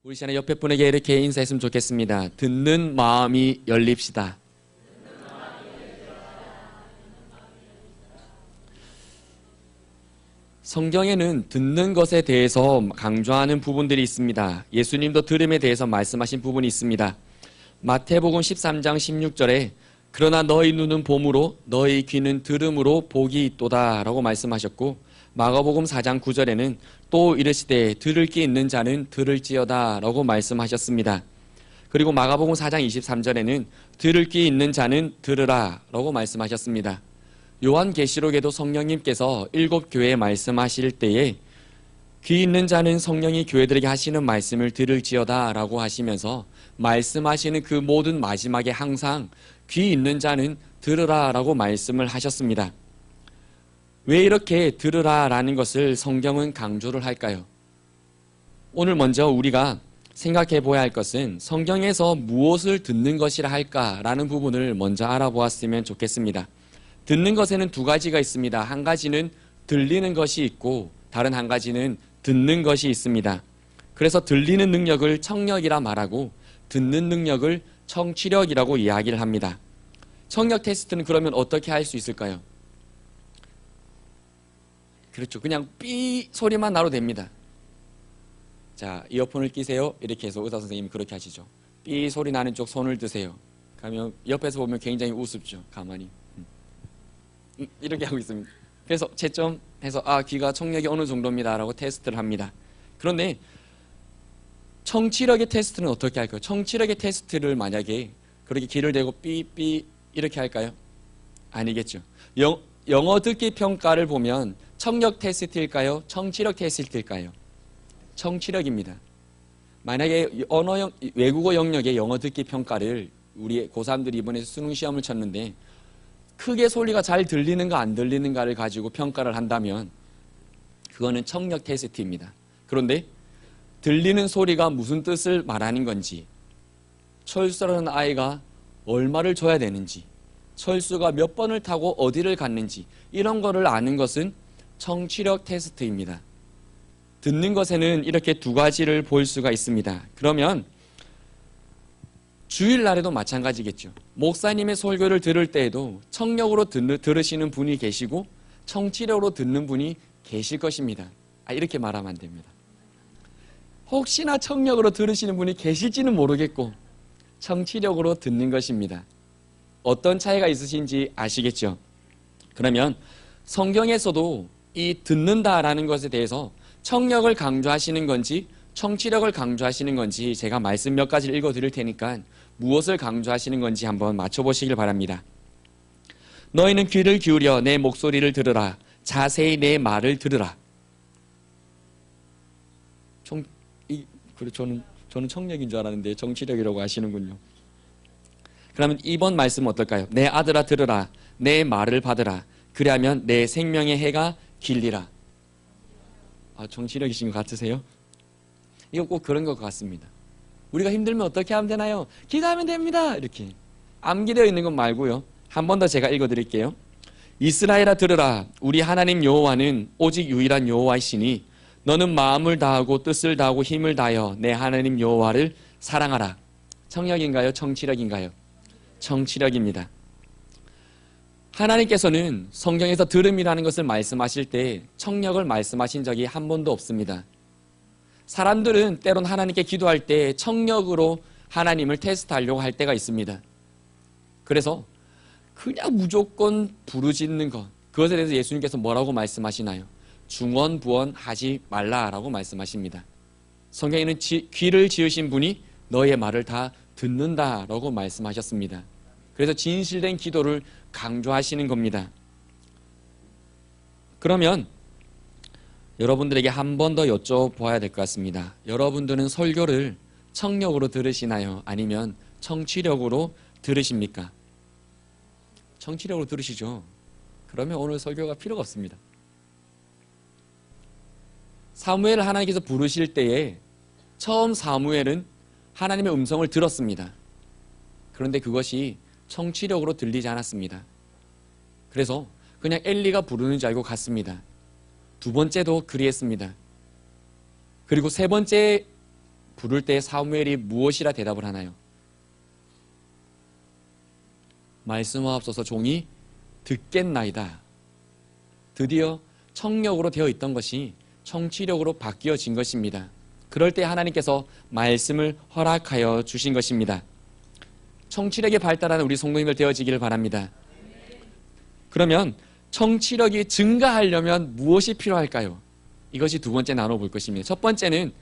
우리 시간에 옆에 분에게 이렇게 인사했으면 좋겠습니다. 듣는 마음이 열립시다. 성경에는 듣는 것에 대해서 강조하는 부분들이 있습니다. 예수님도 들음에 대해서 말씀하신 부분이 있습니다. 마태복음 13장 16절에 그러나 너희 눈은 봄으로 너희 귀는 들음으로 복이 있도다 라고 말씀하셨고, 마가복음 4장 9절에는 또 이르시되 들을 귀 있는 자는 들을지어다 라고 말씀하셨습니다. 그리고 마가복음 4장 23절에는 들을 귀 있는 자는 들으라 라고 말씀하셨습니다. 요한계시록에도 성령님께서 7교회에 말씀하실 때에 귀 있는 자는 성령이 교회들에게 하시는 말씀을 들을지어다 라고 하시면서 말씀하시는 그 모든 마지막에 항상 귀 있는 자는 들으라 라고 말씀을 하셨습니다. 왜 이렇게 들으라 라는 것을 성경은 강조를 할까요? 오늘 먼저 우리가 생각해 보아야 할 것은 성경에서 무엇을 듣는 것이라 할까라는 부분을 먼저 알아보았으면 좋겠습니다. 듣는 것에는 두 가지가 있습니다. 한 가지는 들리는 것이 있고 다른 한 가지는 듣는 것이 있습니다. 그래서 들리는 능력을 청력이라 말하고 듣는 능력을 청취력이라고 이야기를 합니다. 청력 테스트는 그러면 어떻게 할 수 있을까요? 그렇죠. 그냥 삐 소리만 나도 됩니다. 자, 이어폰을 끼세요. 이렇게 해서 의사 선생님이 그렇게 하시죠. 삐 소리 나는 쪽 손을 드세요. 그러면 옆에서 보면 굉장히 우습죠. 가만히. 이렇게 하고 있습니다. 그래서 채점해서 귀가 청력이 어느 정도입니다 라고 테스트를 합니다. 그런데 청취력의 테스트는 어떻게 할까요? 청취력의 테스트를 만약에 그렇게 귀를 대고 삐삐 이렇게 할까요? 아니겠죠. 영어 듣기 평가를 보면 청력 테스트일까요? 청취력 테스트일까요? 청취력입니다. 만약에 외국어 영역의 영어 듣기 평가를 우리 고3들이 이번에 수능 시험을 쳤는데 크게 소리가 잘 들리는가 안 들리는가를 가지고 평가를 한다면 그거는 청력 테스트입니다. 그런데 들리는 소리가 무슨 뜻을 말하는 건지, 철수라는 아이가 얼마를 줘야 되는지, 철수가 몇 번을 타고 어디를 갔는지 이런 거를 아는 것은 청취력 테스트입니다. 듣는 것에는 이렇게 두 가지를 볼 수가 있습니다. 그러면 주일날에도 마찬가지겠죠. 목사님의 설교를 들을 때에도 청력으로 들으시는 분이 계시고 청취력으로 듣는 분이 계실 것입니다. 이렇게 말하면 안 됩니다. 혹시나 청력으로 들으시는 분이 계실지는 모르겠고 청취력으로 듣는 것입니다. 어떤 차이가 있으신지 아시겠죠? 그러면 성경에서도 이 듣는다라는 것에 대해서 청력을 강조하시는 건지 청취력을 강조하시는 건지 제가 말씀 몇 가지를 읽어드릴 테니까 무엇을 강조하시는 건지 한번 맞춰보시길 바랍니다. 너희는 귀를 기울여 내 목소리를 들으라. 자세히 내 말을 들으라. 저는 청력인 줄 알았는데 정치력이라고 하시는군요. 그러면 이번 말씀은 어떨까요? 내 아들아 들으라. 내 말을 받으라. 그리하면 내 생명의 해가 길리라. 정치력이신 것 같으세요? 이거 꼭 그런 것 같습니다. 우리가 힘들면 어떻게 하면 되나요? 기도하면 됩니다. 이렇게 암기되어 있는 것 말고요. 한 번 더 제가 읽어드릴게요. 이스라엘아 들으라. 우리 하나님 여호와는 오직 유일한 여호와이시니 너는 마음을 다하고 뜻을 다하고 힘을 다하여 내 하나님 여호와를 사랑하라. 청력인가요? 청취력인가요? 청취력입니다. 하나님께서는 성경에서 들음이라는 것을 말씀하실 때 청력을 말씀하신 적이 한 번도 없습니다. 사람들은 때론 하나님께 기도할 때 청력으로 하나님을 테스트하려고 할 때가 있습니다. 그래서 그냥 무조건 부르짖는 것, 그것에 대해서 예수님께서 뭐라고 말씀하시나요? 중언부언하지 말라라고 말씀하십니다. 성경에는 귀를 지으신 분이 너의 말을 다 듣는다라고 말씀하셨습니다. 그래서 진실된 기도를 강조하시는 겁니다. 그러면 여러분들에게 한 번 더 여쭤봐야 될 것 같습니다. 여러분들은 설교를 청력으로 들으시나요? 아니면 청취력으로 들으십니까? 청취력으로 들으시죠. 그러면 오늘 설교가 필요가 없습니다. 사무엘을 하나님께서 부르실 때에 처음 사무엘은 하나님의 음성을 들었습니다. 그런데 그것이 청취력으로 들리지 않았습니다. 그래서 그냥 엘리가 부르는 줄 알고 갔습니다. 두 번째도 그리했습니다. 그리고 세 번째 부를 때 사무엘이 무엇이라 대답을 하나요? 말씀하옵소서 종이 듣겠나이다. 드디어 청력으로 되어 있던 것이 청취력으로 바뀌어진 것입니다. 그럴 때 하나님께서 말씀을 허락하여 주신 것입니다. 청취력이 발달하는 우리 성도님들 되어지기를 바랍니다. 그러면 청취력이 증가하려면 무엇이 필요할까요? 이것이 두 번째 나눠볼 것입니다. 첫 번째는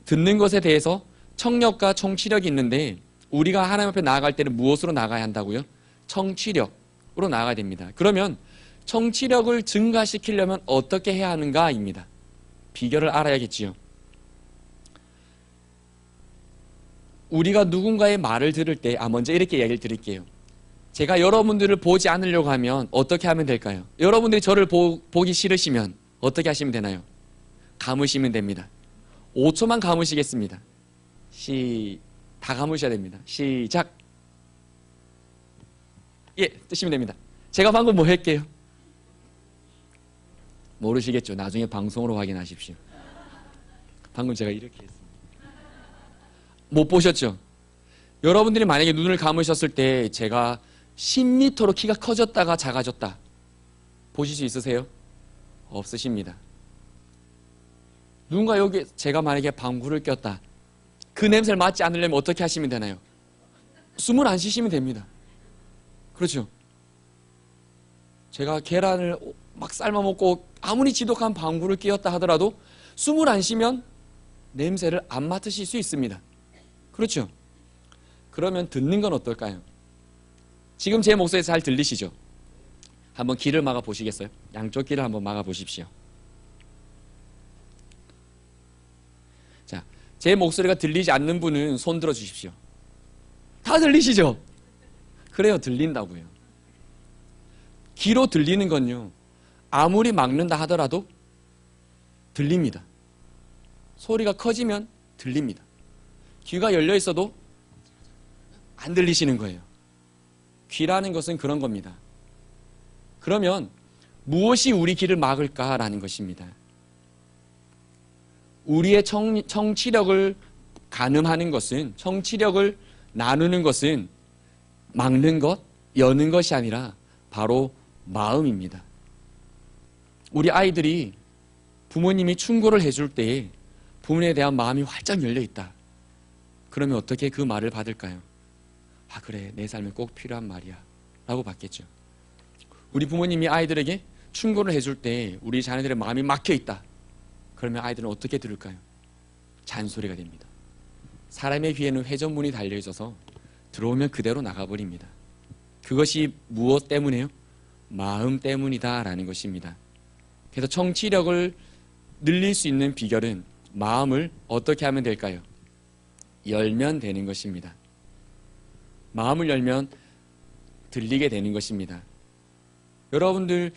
듣는 것에 대해서 청력과 청취력이 있는데 우리가 하나님 앞에 나아갈 때는 무엇으로 나가야 한다고요? 청취력으로 나아가야 됩니다. 그러면 청취력을 증가시키려면 어떻게 해야 하는가입니다. 비결을 알아야겠지요. 우리가 누군가의 말을 들을 때 먼저 이렇게 이야기를 드릴게요. 제가 여러분들을 보지 않으려고 하면 어떻게 하면 될까요? 여러분들이 저를 보기 싫으시면 어떻게 하시면 되나요? 감으시면 됩니다. 5초만 감으시겠습니다. 다 감으셔야 됩니다. 시작. 예, 뜨시면 됩니다. 제가 방금 뭐 할게요? 모르시겠죠? 나중에 방송으로 확인하십시오. 방금 제가 이렇게 했습니다. 못 보셨죠? 여러분들이 만약에 눈을 감으셨을 때 제가 10m로 키가 커졌다가 작아졌다 보실 수 있으세요? 없으십니다. 누군가 여기 제가 만약에 방구를 꼈다. 그 냄새를 맡지 않으려면 어떻게 하시면 되나요? 숨을 안 쉬시면 됩니다. 그렇죠? 제가 계란을 막 삶아 먹고 아무리 지독한 방구를 끼웠다 하더라도 숨을 안 쉬면 냄새를 안 맡으실 수 있습니다. 그렇죠? 그러면 듣는 건 어떨까요? 지금 제 목소리 잘 들리시죠? 한번 귀를 막아 보시겠어요? 양쪽 귀를 한번 막아 보십시오. 자, 제 목소리가 들리지 않는 분은 손 들어 주십시오. 다 들리시죠? 그래요, 들린다고요. 귀로 들리는 건요, 아무리 막는다 하더라도 들립니다. 소리가 커지면 들립니다. 귀가 열려 있어도 안 들리시는 거예요. 귀라는 것은 그런 겁니다. 그러면 무엇이 우리 귀를 막을까라는 것입니다. 우리의 청취력을 가늠하는 것은, 청취력을 나누는 것은 막는 것, 여는 것이 아니라 바로 마음입니다. 우리 아이들이 부모님이 충고를 해줄 때에 부모님에 대한 마음이 활짝 열려 있다. 그러면 어떻게 그 말을 받을까요? 아, 그래, 내 삶에 꼭 필요한 말이야 라고 받겠죠. 우리 부모님이 아이들에게 충고를 해줄 때 우리 자녀들의 마음이 막혀 있다. 그러면 아이들은 어떻게 들을까요? 잔소리가 됩니다. 사람의 귀에는 회전문이 달려 있어서 들어오면 그대로 나가버립니다. 그것이 무엇 때문에요? 마음 때문이다라는 것입니다. 그래서 청취력을 늘릴 수 있는 비결은 마음을 어떻게 하면 될까요? 열면 되는 것입니다. 마음을 열면 들리게 되는 것입니다. 여러분들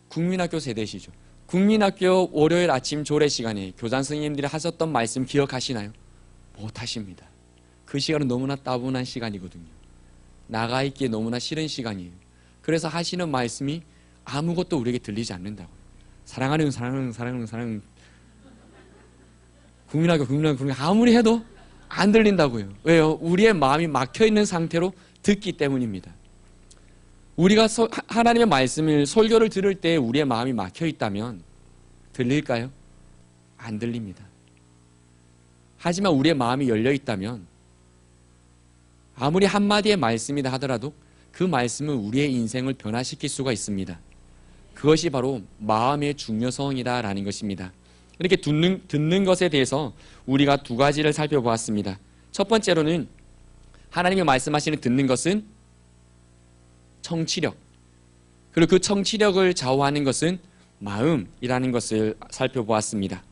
국민학교 세대시죠? 국민학교 월요일 아침 조례 시간에 교장 선생님들이 하셨던 말씀 기억하시나요? 못하십니다. 그 시간은 너무나 따분한 시간이거든요. 나가 있기에 너무나 싫은 시간이에요. 그래서 하시는 말씀이 아무것도 우리에게 들리지 않는다고요. 사랑하는 국민학교 아무리 해도 안 들린다고요. 왜요? 우리의 마음이 막혀있는 상태로 듣기 때문입니다. 우리가 하나님의 말씀을, 설교를 들을 때 우리의 마음이 막혀있다면 들릴까요? 안 들립니다. 하지만 우리의 마음이 열려있다면 아무리 한마디의 말씀이다 하더라도 그 말씀은 우리의 인생을 변화시킬 수가 있습니다. 그것이 바로 마음의 중요성이다라는 것입니다. 이렇게 듣는 것에 대해서 우리가 두 가지를 살펴보았습니다. 첫 번째로는 하나님이 말씀하시는 듣는 것은 청취력, 그리고 그 청취력을 좌우하는 것은 마음이라는 것을 살펴보았습니다.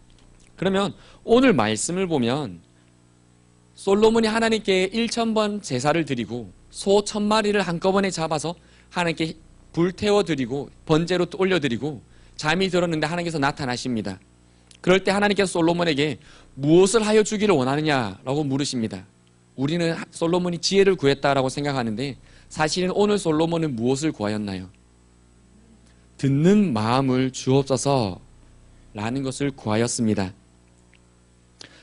그러면 오늘 말씀을 보면 솔로몬이 하나님께 1000번 제사를 드리고 소 1000마리를 한꺼번에 잡아서 하나님께 불태워 드리고 번제로 올려드리고 잠이 들었는데 하나님께서 나타나십니다. 그럴 때 하나님께서 솔로몬에게 무엇을 하여 주기를 원하느냐라고 물으십니다. 우리는 솔로몬이 지혜를 구했다라고 생각하는데 사실은 오늘 솔로몬은 무엇을 구하였나요? 듣는 마음을 주옵소서 라는 것을 구하였습니다.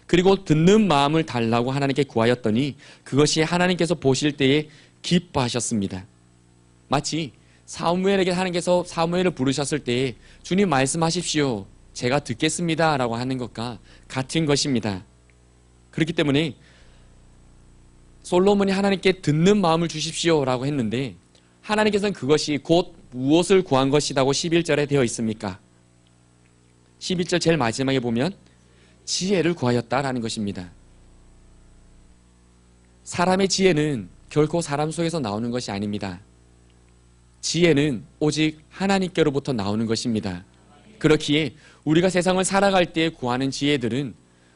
그리고 듣는 마음을 달라고 하나님께 구하였더니 그것이 하나님께서 보실 때에 기뻐하셨습니다. 마치 사무엘에게 하나님께서 사무엘을 부르셨을 때에 주님 말씀하십시오. 제가 듣겠습니다. 라고 하는 것과 같은 것입니다. 그렇기 때문에 솔로몬이 하나님께 듣는 마음을 주십시오. 라고 했는데 하나님께서는 그것이 곧 무엇을 구한 것이라고 11절에 되어 있습니까? 11절 제일 마지막에 보면 지혜를 구하였다라는 것입니다. 사람의 지혜는 결코 사람 속에서 나오는 것이 아닙니다. 지혜는 오직 하나님께로부터 나오는 것입니다. 그렇기에 우리가 세상을 살아갈 때 구하는 지혜들은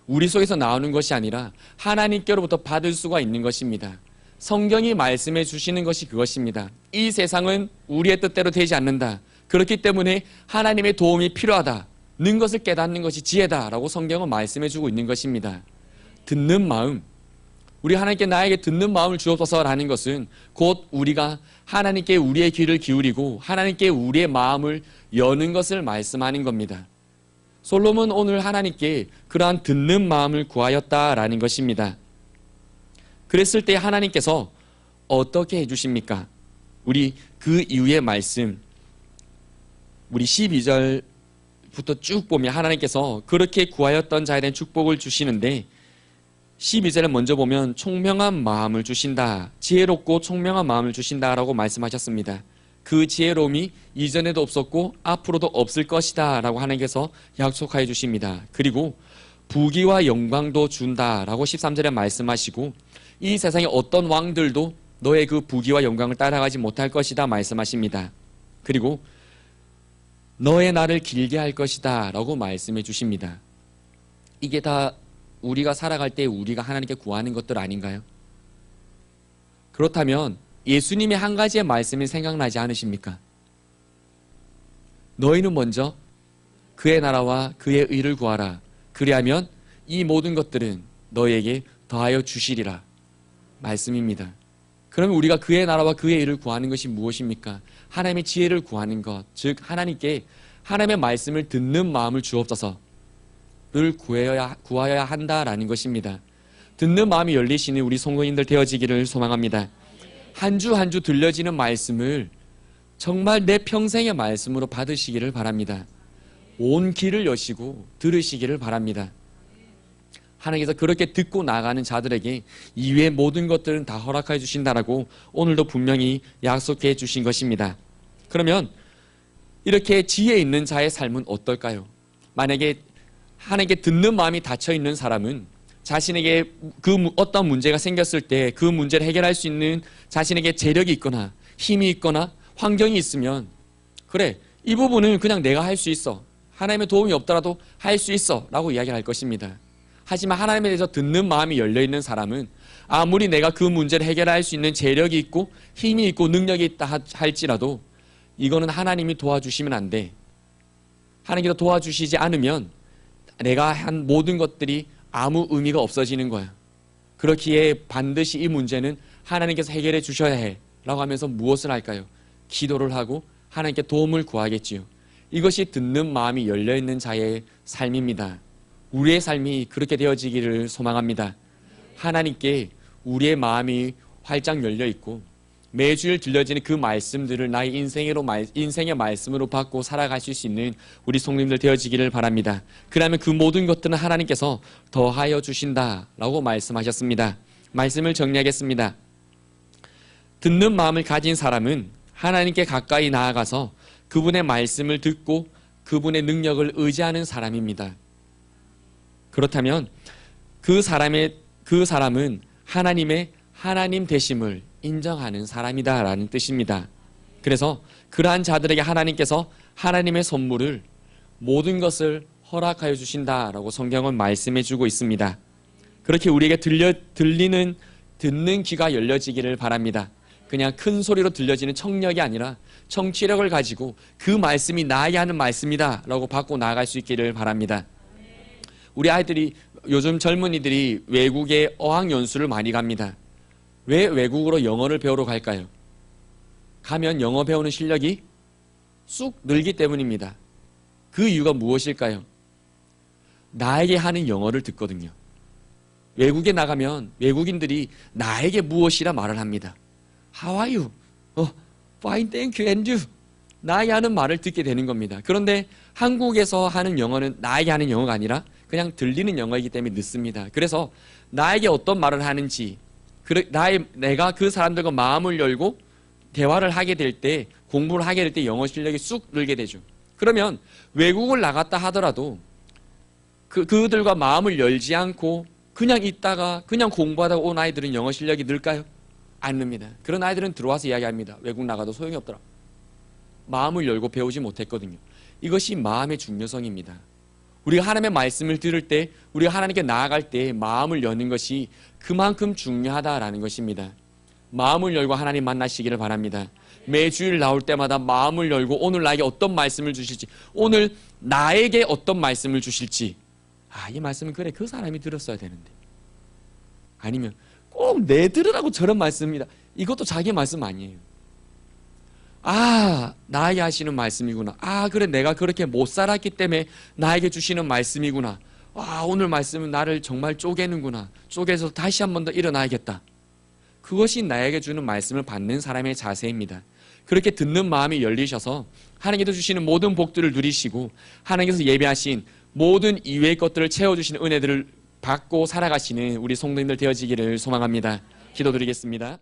우리 속에서 나오는 것이 아니라 하나님께로부터 받을 수가 있는 것입니다. 성경이 말씀해 주시는 것이 그것입니다. 이 세상은 우리의 뜻대로 되지 않는다. 그렇기 때문에 하나님의 도움이 필요하다. 는 것을 깨닫는 것이 지혜다라고 성경은 말씀해 주고 있는 것입니다. 듣는 마음, 우리 하나님께 나에게 듣는 마음을 주옵소서라는 것은 곧 우리가 하나님께 우리의 귀를 기울이고 하나님께 우리의 마음을 여는 것을 말씀하는 겁니다. 솔로몬 오늘 하나님께 그러한 듣는 마음을 구하였다라는 것입니다. 그랬을 때 하나님께서 어떻게 해주십니까? 우리 그 이후의 말씀, 우리 12절부터 쭉 보면 하나님께서 그렇게 구하였던 자에 대한 축복을 주시는데 12절에 먼저 보면 총명한 마음을 주신다. 지혜롭고 총명한 마음을 주신다라고 말씀하셨습니다. 그 지혜로움이 이전에도 없었고 앞으로도 없을 것이다 라고 하나님께서 약속하여 주십니다. 그리고 부귀와 영광도 준다라고 13절에 말씀하시고 이 세상의 어떤 왕들도 너의 그 부귀와 영광을 따라가지 못할 것이다 말씀하십니다. 그리고 너의 날을 길게 할 것이다 라고 말씀해 주십니다. 이게 다 우리가 살아갈 때 우리가 하나님께 구하는 것들 아닌가요? 그렇다면 예수님의 한 가지의 말씀이 생각나지 않으십니까? 너희는 먼저 그의 나라와 그의 의를 구하라. 그리하면 이 모든 것들은 너희에게 더하여 주시리라. 말씀입니다. 그러면 우리가 그의 나라와 그의 의를 구하는 것이 무엇입니까? 하나님의 지혜를 구하는 것, 즉 하나님께 하나님의 말씀을 듣는 마음을 주옵소서를 구하여야 한다라는 것입니다. 듣는 마음이 열리시는 우리 성도님들 되어지기를 소망합니다. 한 주 한 주 들려지는 말씀을 정말 내 평생의 말씀으로 받으시기를 바랍니다. 온 귀를 여시고 들으시기를 바랍니다. 하나님께서 그렇게 듣고 나가는 자들에게 이외의 모든 것들은 다 허락해 주신다라고 오늘도 분명히 약속해 주신 것입니다. 그러면 이렇게 지혜 있는 자의 삶은 어떨까요? 만약에 하나님께 듣는 마음이 닫혀 있는 사람은 자신에게 그 어떤 문제가 생겼을 때 그 문제를 해결할 수 있는 자신에게 재력이 있거나 힘이 있거나 환경이 있으면 그래, 이 부분은 그냥 내가 할 수 있어. 하나님의 도움이 없더라도 할 수 있어 라고 이야기를 할 것입니다. 하지만 하나님에 대해서 듣는 마음이 열려있는 사람은 아무리 내가 그 문제를 해결할 수 있는 재력이 있고 힘이 있고 능력이 있다 할지라도 이거는 하나님이 도와주시면 안 돼. 하나님께서 도와주시지 않으면 내가 한 모든 것들이 아무 의미가 없어지는 거야. 그렇기에 반드시 이 문제는 하나님께서 해결해 주셔야 해 라고 하면서 무엇을 할까요? 기도를 하고 하나님께 도움을 구하겠지요. 이것이 듣는 마음이 열려있는 자의 삶입니다. 우리의 삶이 그렇게 되어지기를 소망합니다. 하나님께 우리의 마음이 활짝 열려있고 매주일 들려지는 그 말씀들을 나의 인생의 말씀으로 받고 살아가실 수 있는 우리 성도님들 되어지기를 바랍니다. 그러면 그 모든 것들은 하나님께서 더하여 주신다라고 말씀하셨습니다. 말씀을 정리하겠습니다. 듣는 마음을 가진 사람은 하나님께 가까이 나아가서 그분의 말씀을 듣고 그분의 능력을 의지하는 사람입니다. 그렇다면 그 사람은 하나님의 하나님 되심을 인정하는 사람이다라는 뜻입니다. 그래서 그러한 자들에게 하나님께서 하나님의 선물을 모든 것을 허락하여 주신다라고 성경은 말씀해 주고 있습니다. 그렇게 우리에게 듣는 귀가 열려지기를 바랍니다. 그냥 큰 소리로 들려지는 청력이 아니라 청취력을 가지고 그 말씀이 나에게 하는 말씀이다 라고 받고 나아갈 수 있기를 바랍니다. 우리 아이들이 요즘 젊은이들이 외국에 어학연수를 많이 갑니다. 왜 외국으로 영어를 배우러 갈까요? 가면 영어 배우는 실력이 쑥 늘기 때문입니다. 그 이유가 무엇일까요? 나에게 하는 영어를 듣거든요. 외국에 나가면 외국인들이 나에게 무엇이라 말을 합니다. How are you? Fine, thank you, and you? 나에게 하는 말을 듣게 되는 겁니다. 그런데 한국에서 하는 영어는 나에게 하는 영어가 아니라 그냥 들리는 영어이기 때문에 늦습니다. 그래서 나에게 어떤 말을 하는지, 내가 그 사람들과 마음을 열고 대화를 하게 될 때, 공부를 하게 될 때 영어 실력이 쑥 늘게 되죠. 그러면 외국을 나갔다 하더라도 그들과 마음을 열지 않고 그냥 있다가 그냥 공부하다가 온 아이들은 영어 실력이 늘까요? 안 늡니다. 그런 아이들은 들어와서 이야기합니다. 외국 나가도 소용이 없더라. 마음을 열고 배우지 못했거든요. 이것이 마음의 중요성입니다. 우리가 하나님의 말씀을 들을 때, 우리가 하나님께 나아갈 때 마음을 여는 것이 그만큼 중요하다라는 것입니다. 마음을 열고 하나님 만나시기를 바랍니다. 매주일 나올 때마다 마음을 열고 오늘 나에게 어떤 말씀을 주실지, 오늘 나에게 어떤 말씀을 주실지, 이 말씀은 그래 그 사람이 들었어야 되는데, 아니면 꼭 내 들으라고 저런 말씀입니다. 이것도 자기 말씀 아니에요. 나에게 하시는 말씀이구나. 그래 내가 그렇게 못 살았기 때문에 나에게 주시는 말씀이구나. 오늘 말씀은 나를 정말 쪼개는구나. 쪼개서 다시 한 번 더 일어나야겠다. 그것이 나에게 주는 말씀을 받는 사람의 자세입니다. 그렇게 듣는 마음이 열리셔서 하나님께서 주시는 모든 복들을 누리시고 하나님께서 예배하신 모든 이외의 것들을 채워주시는 은혜들을 받고 살아가시는 우리 성도님들 되어지기를 소망합니다. 기도드리겠습니다.